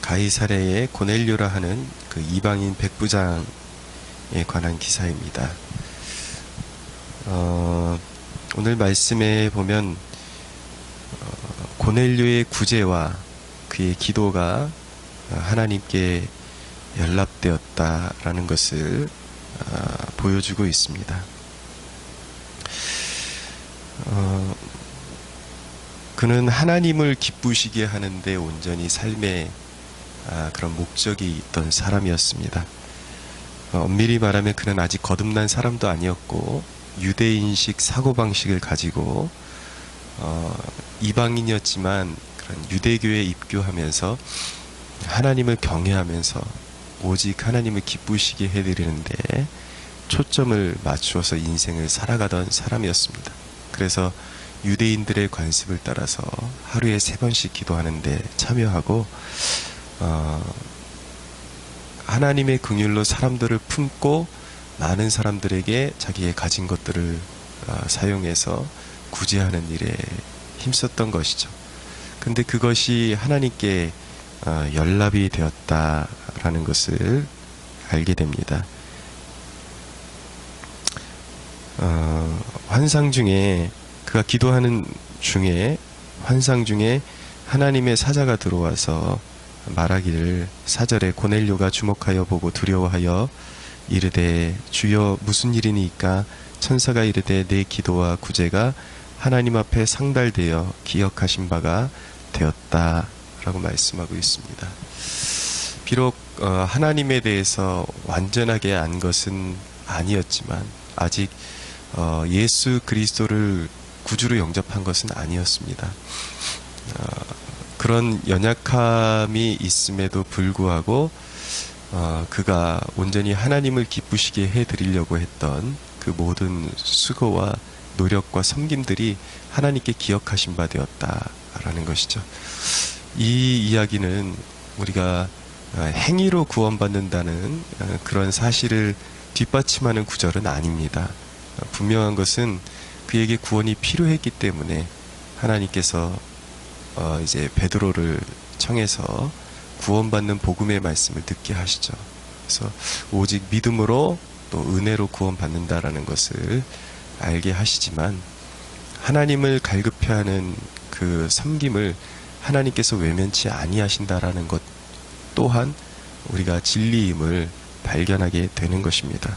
가이사랴의 고넬료라 하는 그 이방인 백부장에 관한 기사입니다. 오늘 말씀에 보면 고넬료의 구제와 그의 기도가 하나님께 연락되었다라는 것을 보여주고 있습니다. 그는 하나님을 기쁘시게 하는데 온전히 삶의 그런 목적이 있던 사람이었습니다. 엄밀히 말하면 그는 아직 거듭난 사람도 아니었고 유대인식 사고방식을 가지고 이방인이었지만 그런 유대교에 입교하면서 하나님을 경외하면서 오직 하나님을 기쁘시게 해드리는데 초점을 맞추어서 인생을 살아가던 사람이었습니다. 그래서 유대인들의 관습을 따라서 하루에 3번씩 기도하는데 참여하고 하나님의 긍휼로 사람들을 품고 많은 사람들에게 자기의 가진 것들을 사용해서 구제하는 일에 힘썼던 것이죠. 근데 그것이 하나님께 연락이 되었다라는 것을 알게 됩니다. 환상 중에 그가 기도하는 중에 환상 중에 하나님의 사자가 들어와서 말하기를 4절에 고넬료가 주목하여 보고 두려워하여 이르되 주여 무슨 일이니까 천사가 이르되 내 기도와 구제가 하나님 앞에 상달되어 기억하신 바가 되었다라고 말씀하고 있습니다. 비록 하나님에 대해서 완전하게 안 것은 아니었지만 아직 예수 그리스도를 구주로 영접한 것은 아니었습니다. 그런 연약함이 있음에도 불구하고 그가 온전히 하나님을 기쁘시게 해드리려고 했던 그 모든 수고와 노력과 섬김들이 하나님께 기억하신 바 되었다라는 것이죠. 이 이야기는 우리가 행위로 구원받는다는 그런 사실을 뒷받침하는 구절은 아닙니다. 분명한 것은 그에게 구원이 필요했기 때문에 하나님께서 이제 베드로를 청해서 구원받는 복음의 말씀을 듣게 하시죠. 그래서 오직 믿음으로 또 은혜로 구원받는다라는 것을 알게 하시지만 하나님을 갈급해하는 그 섬김을 하나님께서 외면치 아니하신다라는 것 또한 우리가 진리임을 발견하게 되는 것입니다.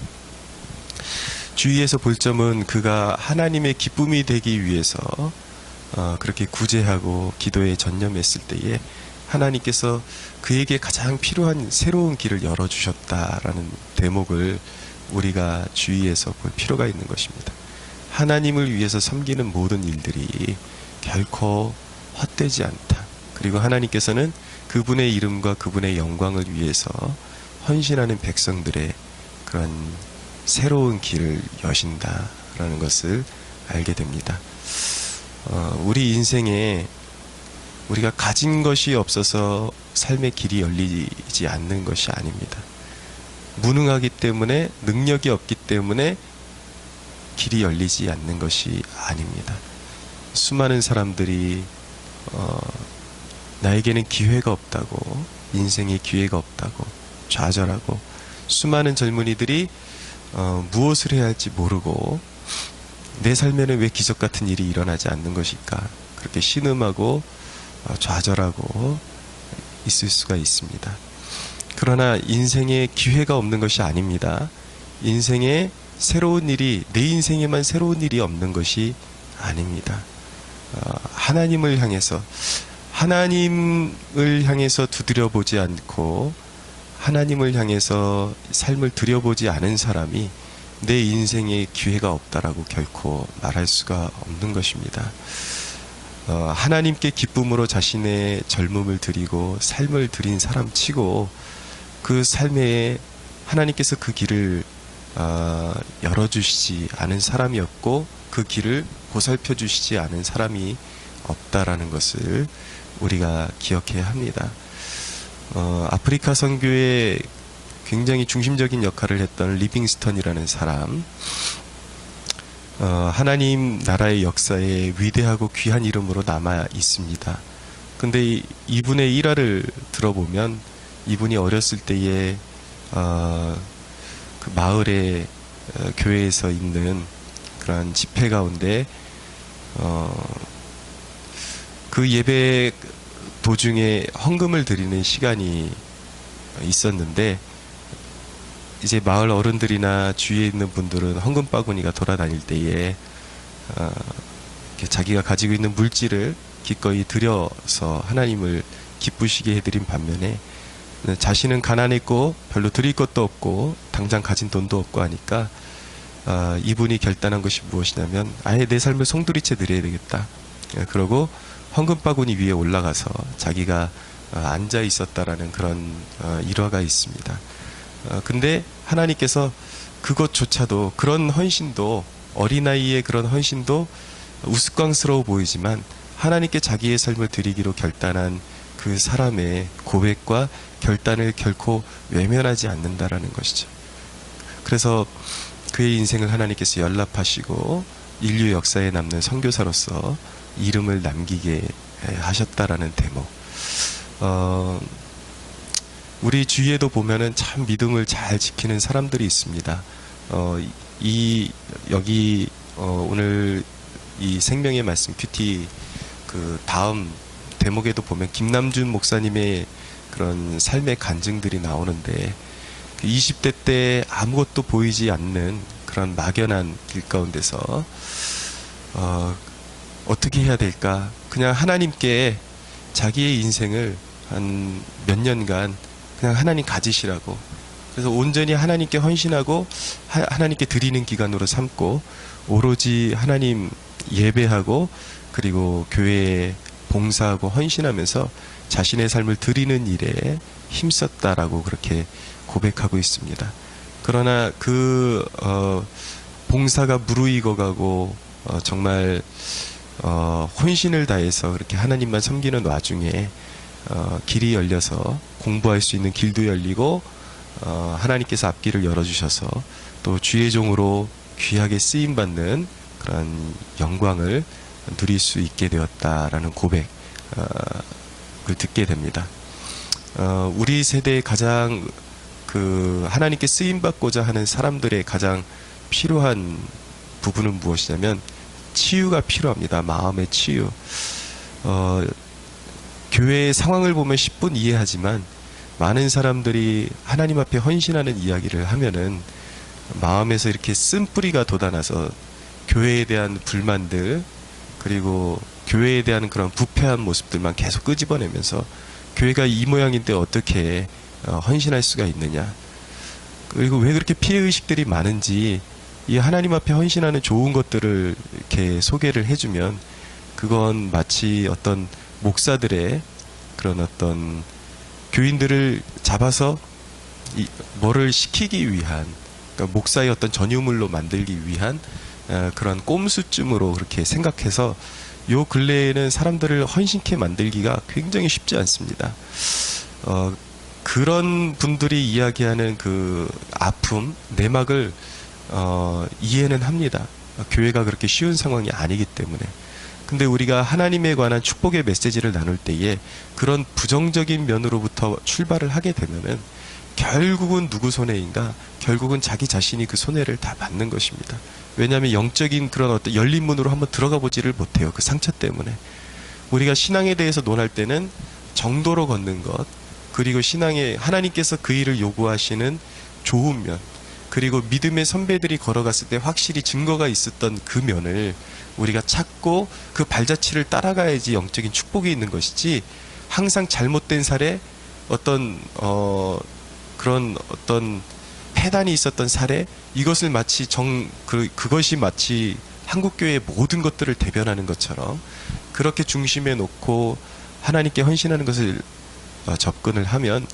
주위에서 볼 점은 그가 하나님의 기쁨이 되기 위해서 그렇게 구제하고 기도에 전념했을 때에 하나님께서 그에게 가장 필요한 새로운 길을 열어주셨다라는 대목을 우리가 주위에서 볼 필요가 있는 것입니다. 하나님을 위해서 섬기는 모든 일들이 결코 헛되지 않다. 그리고 하나님께서는 그분의 이름과 그분의 영광을 위해서 헌신하는 백성들의 그런 새로운 길을 여신다라는 것을 알게 됩니다. 우리 인생에 우리가 가진 것이 없어서 삶의 길이 열리지 않는 것이 아닙니다. 무능하기 때문에 능력이 없기 때문에 길이 열리지 않는 것이 아닙니다. 수많은 사람들이 나에게는 기회가 없다고, 인생에 기회가 없다고 좌절하고, 수많은 젊은이들이 무엇을 해야 할지 모르고 내 삶에는 왜 기적 같은 일이 일어나지 않는 것일까, 그렇게 신음하고 좌절하고 있을 수가 있습니다. 그러나 인생에 기회가 없는 것이 아닙니다. 인생에 새로운 일이, 내 인생에만 새로운 일이 없는 것이 아닙니다. 하나님을 향해서 두드려보지 않고 하나님을 향해서 삶을 들여보지 않은 사람이 내 인생에 기회가 없다라고 결코 말할 수가 없는 것입니다. 하나님께 기쁨으로 자신의 젊음을 드리고 삶을 드린 사람 치고 그 삶에 하나님께서 그 길을 열어주시지 않은 사람이었고 그 길을 보살펴 주시지 않은 사람이 없다라는 것을 우리가 기억해야 합니다. 아프리카 선교에 굉장히 중심적인 역할을 했던 리빙스턴이라는 사람, 하나님 나라의 역사에 위대하고 귀한 이름으로 남아 있습니다. 근데 이분의 일화를 들어보면 이분이 어렸을 때에 그 마을의 교회에서 있는 그러한 집회 가운데 그 예배 도중에 헌금을 드리는 시간이 있었는데, 이제 마을 어른들이나 주위에 있는 분들은 헌금 바구니가 돌아다닐 때에 자기가 가지고 있는 물질을 기꺼이 드려서 하나님을 기쁘시게 해드린 반면에, 자신은 가난했고 별로 드릴 것도 없고 당장 가진 돈도 없고 하니까 이분이 결단한 것이 무엇이냐면, 아예 내 삶을 송두리째 드려야 되겠다. 그러고 헌금 바구니 위에 올라가서 자기가 앉아 있었다라는 그런 일화가 있습니다. 근데 하나님께서 그것조차도, 그런 헌신도, 어린아이의 그런 헌신도 우스꽝스러워 보이지만 하나님께 자기의 삶을 드리기로 결단한 그 사람의 고백과 결단을 결코 외면하지 않는다라는 것이죠. 그래서 그의 인생을 하나님께서 연락하시고 인류 역사에 남는 선교사로서 이름을 남기게 하셨다라는 대목. 우리 주위에도 보면은 참 믿음을 잘 지키는 사람들이 있습니다. 여기 오늘 이 생명의 말씀 큐티 그 다음 대목에도 보면 김남준 목사님의 그런 삶의 간증들이 나오는데, 20대 때 아무것도 보이지 않는 그런 막연한 길 가운데서 어떻게 해야 될까? 그냥 하나님께 자기의 인생을 한 몇 년간 그냥 하나님 가지시라고, 그래서 온전히 하나님께 헌신하고 하나님께 드리는 기간으로 삼고 오로지 하나님 예배하고 그리고 교회에 봉사하고 헌신하면서 자신의 삶을 드리는 일에 힘썼다라고 그렇게 고백하고 있습니다. 그러나 그 봉사가 무르익어가고 정말 혼신을 다해서 그렇게 하나님만 섬기는 와중에 길이 열려서 공부할 수 있는 길도 열리고 하나님께서 앞길을 열어주셔서 또 주의 종으로 귀하게 쓰임받는 그런 영광을 누릴 수 있게 되었다라는 고백을 듣게 됩니다. 우리 세대의 가장 그 하나님께 쓰임받고자 하는 사람들의 가장 필요한 부분은 무엇이냐면 치유가 필요합니다. 마음의 치유. 교회의 상황을 보면 10분 이해하지만 많은 사람들이 하나님 앞에 헌신하는 이야기를 하면은 마음에서 이렇게 쓴뿌리가 돋아나서 교회에 대한 불만들, 그리고 교회에 대한 그런 부패한 모습들만 계속 끄집어내면서 교회가 이 모양인데 어떻게 헌신할 수가 있느냐, 그리고 왜 그렇게 피해의식들이 많은지 이 하나님 앞에 헌신하는 좋은 것들을 이렇게 소개를 해주면 그건 마치 어떤 목사들의 그런 어떤 교인들을 잡아서 뭐를 시키기 위한, 그러니까 목사의 어떤 전유물로 만들기 위한 그런 꼼수쯤으로 그렇게 생각해서 요 근래에는 사람들을 헌신케 만들기가 굉장히 쉽지 않습니다. 그런 분들이 이야기하는 그 아픔, 내막을 이해는 합니다. 교회가 그렇게 쉬운 상황이 아니기 때문에. 근데 우리가 하나님에 관한 축복의 메시지를 나눌 때에 그런 부정적인 면으로부터 출발을 하게 되면은 결국은 누구 손해인가? 결국은 자기 자신이 그 손해를 다 받는 것입니다. 왜냐하면 영적인 그런 어떤 열린 문으로 한번 들어가 보지를 못해요. 그 상처 때문에. 우리가 신앙에 대해서 논할 때는 정도로 걷는 것, 그리고 신앙에 하나님께서 그 일을 요구하시는 좋은 면, 그리고 믿음의 선배들이 걸어갔을 때 확실히 증거가 있었던 그 면을 우리가 찾고 그 발자취를 따라가야지 영적인 축복이 있는 것이지, 항상 잘못된 사례, 어떤 그런 어떤 폐단이 있었던 사례, 이것을 마치 그것이 마치 한국교회의 모든 것들을 대변하는 것처럼 그렇게 중심에 놓고 하나님께 헌신하는 것을 접근을 하면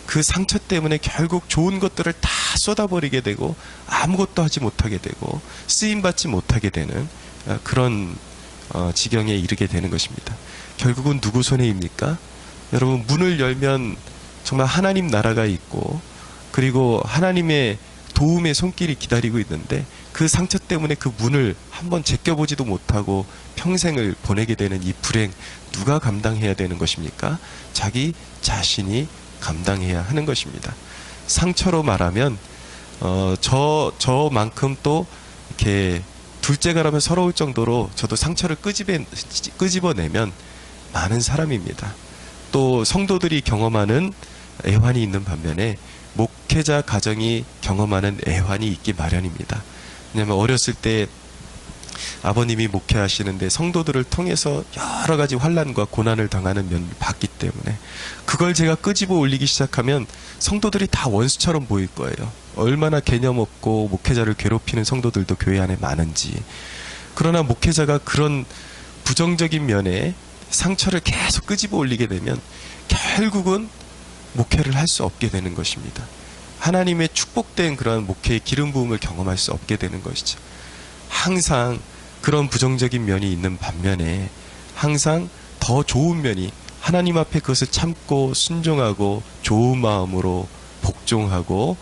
그 상처 때문에 결국 좋은 것들을 다 쏟아버리게 되고 아무것도 하지 못하게 되고 쓰임받지 못하게 되는 그런 지경에 이르게 되는 것입니다. 결국은 누구 손해입니까? 여러분, 문을 열면 정말 하나님 나라가 있고, 그리고 하나님의 도움의 손길이 기다리고 있는데 그 상처 때문에 그 문을 한번 제껴보지도 못하고 평생을 보내게 되는 이 불행, 누가 감당해야 되는 것입니까? 자기 자신이 감당해야 하는 것입니다. 상처로 말하면 저만큼 또 이렇게 둘째가라면 서러울 정도로 저도 상처를 끄집어내면 많은 사람입니다. 또 성도들이 경험하는 애환이 있는 반면에 목회자 가정이 경험하는 애환이 있기 마련입니다. 왜냐하면 어렸을 때 아버님이 목회하시는데 성도들을 통해서 여러 가지 환난과 고난을 당하는 면을 봤기 때문에 그걸 제가 끄집어 올리기 시작하면 성도들이 다 원수처럼 보일 거예요. 얼마나 개념 없고 목회자를 괴롭히는 성도들도 교회 안에 많은지. 그러나 목회자가 그런 부정적인 면에 상처를 계속 끄집어 올리게 되면 결국은 목회를 할 수 없게 되는 것입니다. 하나님의 축복된 그런 목회의 기름 부음을 경험할 수 없게 되는 것이죠. 항상 그런 부정적인 면이 있는 반면에 항상 더 좋은 면이, 하나님 앞에 그것을 참고 순종하고 좋은 마음으로 복종하고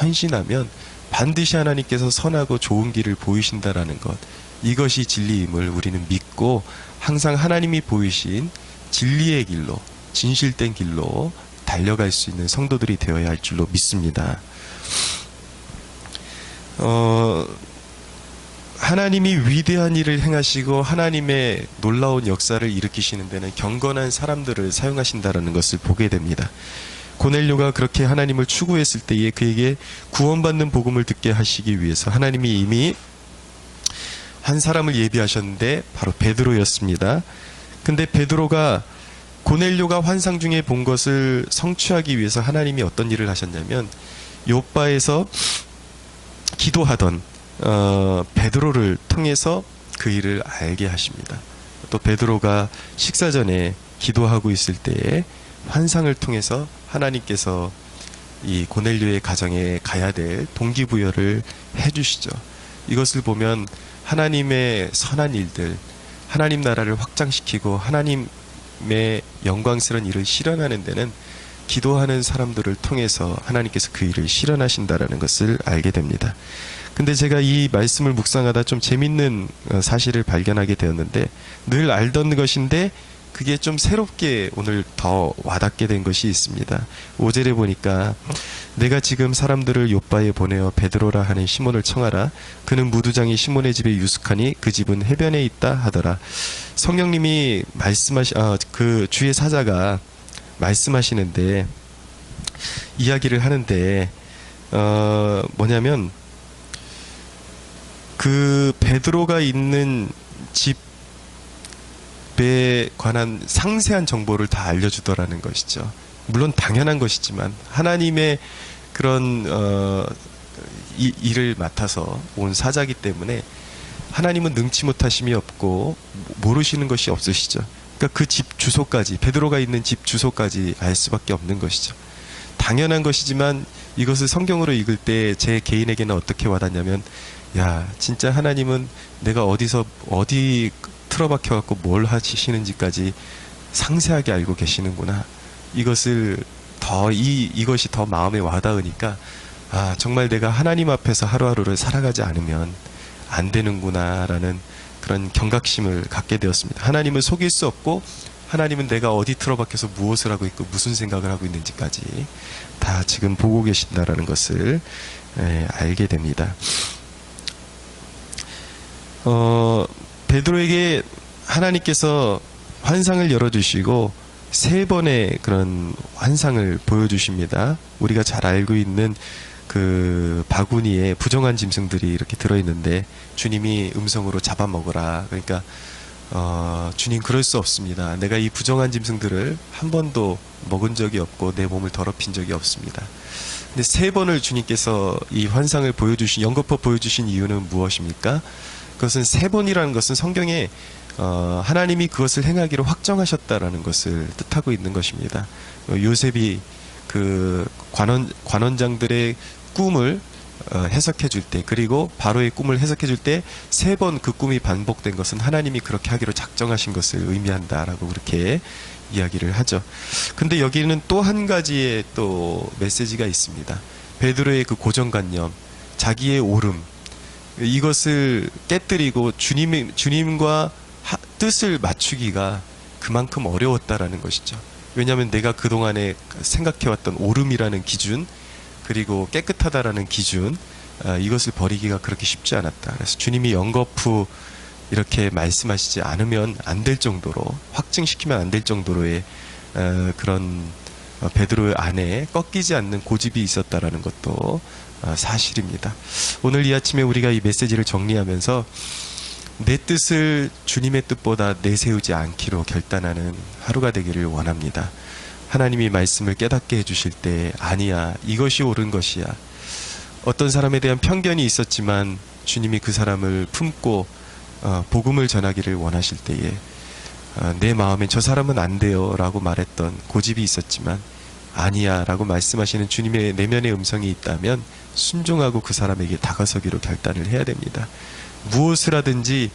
헌신하면 반드시 하나님께서 선하고 좋은 길을 보이신다라는 것, 이것이 진리임을 우리는 믿고 항상 하나님이 보이신 진리의 길로, 진실된 길로 달려갈 수 있는 성도들이 되어야 할 줄로 믿습니다. 하나님이 위대한 일을 행하시고 하나님의 놀라운 역사를 일으키시는 데는 경건한 사람들을 사용하신다라는 것을 보게 됩니다. 고넬료가 그렇게 하나님을 추구했을 때에 그에게 구원받는 복음을 듣게 하시기 위해서 하나님이 이미 한 사람을 예비하셨는데 바로 베드로였습니다. 근데 베드로가 고넬료가 환상 중에 본 것을 성취하기 위해서 하나님이 어떤 일을 하셨냐면 요바에서 기도하던 베드로를 통해서 그 일을 알게 하십니다. 또 베드로가 식사 전에 기도하고 있을 때에 환상을 통해서 하나님께서 이 고넬료의 가정에 가야 될 동기부여를 해주시죠. 이것을 보면 하나님의 선한 일들, 하나님 나라를 확장시키고 하나님의 영광스러운 일을 실현하는 데는 기도하는 사람들을 통해서 하나님께서 그 일을 실현하신다라는 것을 알게 됩니다. 근데 제가 이 말씀을 묵상하다 좀 재밌는 사실을 발견하게 되었는데, 늘 알던 것인데 그게 좀 새롭게 오늘 더 와닿게 된 것이 있습니다. 5절에 보니까 내가 지금 사람들을 요바에 보내어 베드로라 하는 시몬을 청하라. 그는 무두장이 시몬의 집에 유숙하니 그 집은 해변에 있다 하더라. 성령님이 그 주의 사자가 말씀하시는데, 이야기를 하는데 뭐냐면 그 베드로가 있는 집에 관한 상세한 정보를 다 알려주더라는 것이죠. 물론 당연한 것이지만 하나님의 그런 일을 맡아서 온 사자기 때문에 하나님은 능치 못하심이 없고 모르시는 것이 없으시죠. 그러니까 그 집 주소까지, 베드로가 있는 집 주소까지 알 수밖에 없는 것이죠. 당연한 것이지만 이것을 성경으로 읽을 때 제 개인에게는 어떻게 와닿냐면, 야, 진짜 하나님은 내가 어디 틀어박혀 갖고 뭘 하시는지까지 상세하게 알고 계시는구나. 이것이 더 마음에 와닿으니까, 아, 정말 내가 하나님 앞에서 하루하루를 살아가지 않으면 안 되는구나라는 그런 경각심을 갖게 되었습니다. 하나님을 속일 수 없고, 하나님은 내가 어디 틀어박혀서 무엇을 하고 있고 무슨 생각을 하고 있는지까지 다 지금 보고 계신다라는 것을 알게 됩니다. 베드로에게 하나님께서 환상을 열어주시고 3번의 그런 환상을 보여주십니다. 우리가 잘 알고 있는 그 바구니에 부정한 짐승들이 이렇게 들어있는데 주님이 음성으로 잡아먹으라. 그러니까 주님, 그럴 수 없습니다. 내가 이 부정한 짐승들을 한 번도 먹은 적이 없고 내 몸을 더럽힌 적이 없습니다. 근데 3번을 주님께서 이 환상을 연거푸 보여주신 이유는 무엇입니까? 그것은 3번이라는 것은 성경에 하나님이 그것을 행하기로 확정하셨다라는 것을 뜻하고 있는 것입니다. 요셉이 그 관원장들의 꿈을 해석해 줄 때, 그리고 바로의 꿈을 해석해 줄 때 3번 그 꿈이 반복된 것은 하나님이 그렇게 하기로 작정하신 것을 의미한다라고 그렇게 이야기를 하죠. 근데 여기는 또 한 가지의 또 메시지가 있습니다. 베드로의 그 고정관념, 자기의 옳음, 이것을 깨뜨리고 주님과 뜻을 맞추기가 그만큼 어려웠다라는 것이죠. 왜냐하면 내가 그동안에 생각해왔던 옳음이라는 기준, 그리고 깨끗하다라는 기준, 이것을 버리기가 그렇게 쉽지 않았다. 그래서 주님이 연거푸 이렇게 말씀하시지 않으면 안 될 정도로, 확증시키면 안 될 정도로의 그런 베드로의 안에 꺾이지 않는 고집이 있었다라는 것도 사실입니다. 오늘 이 아침에 우리가 이 메시지를 정리하면서 내 뜻을 주님의 뜻보다 내세우지 않기로 결단하는 하루가 되기를 원합니다. 하나님이 말씀을 깨닫게 해주실 때 아니야, 이것이 옳은 것이야. 어떤 사람에 대한 편견이 있었지만 주님이 그 사람을 품고 복음을 전하기를 원하실 때에 내 마음에 저 사람은 안 돼요 라고 말했던 고집이 있었지만 아니야 라고 말씀하시는 주님의 내면의 음성이 있다면 순종하고 그 사람에게 다가서기로 결단을 해야 됩니다. 무엇을 하든지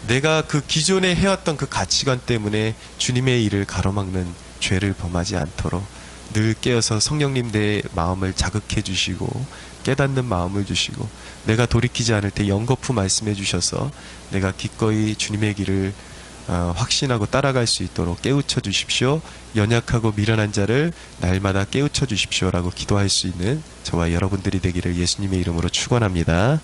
내가 그 기존에 해왔던 그 가치관 때문에 주님의 일을 가로막는 죄를 범하지 않도록 늘 깨어서 성령님 내 마음을 자극해 주시고 깨닫는 마음을 주시고 내가 돌이키지 않을 때 연거푸 말씀해 주셔서 내가 기꺼이 주님의 길을 확신하고 따라갈 수 있도록 깨우쳐 주십시오. 연약하고 미련한 자를 날마다 깨우쳐 주십시오 라고 기도할 수 있는 저와 여러분들이 되기를 예수님의 이름으로 축원합니다.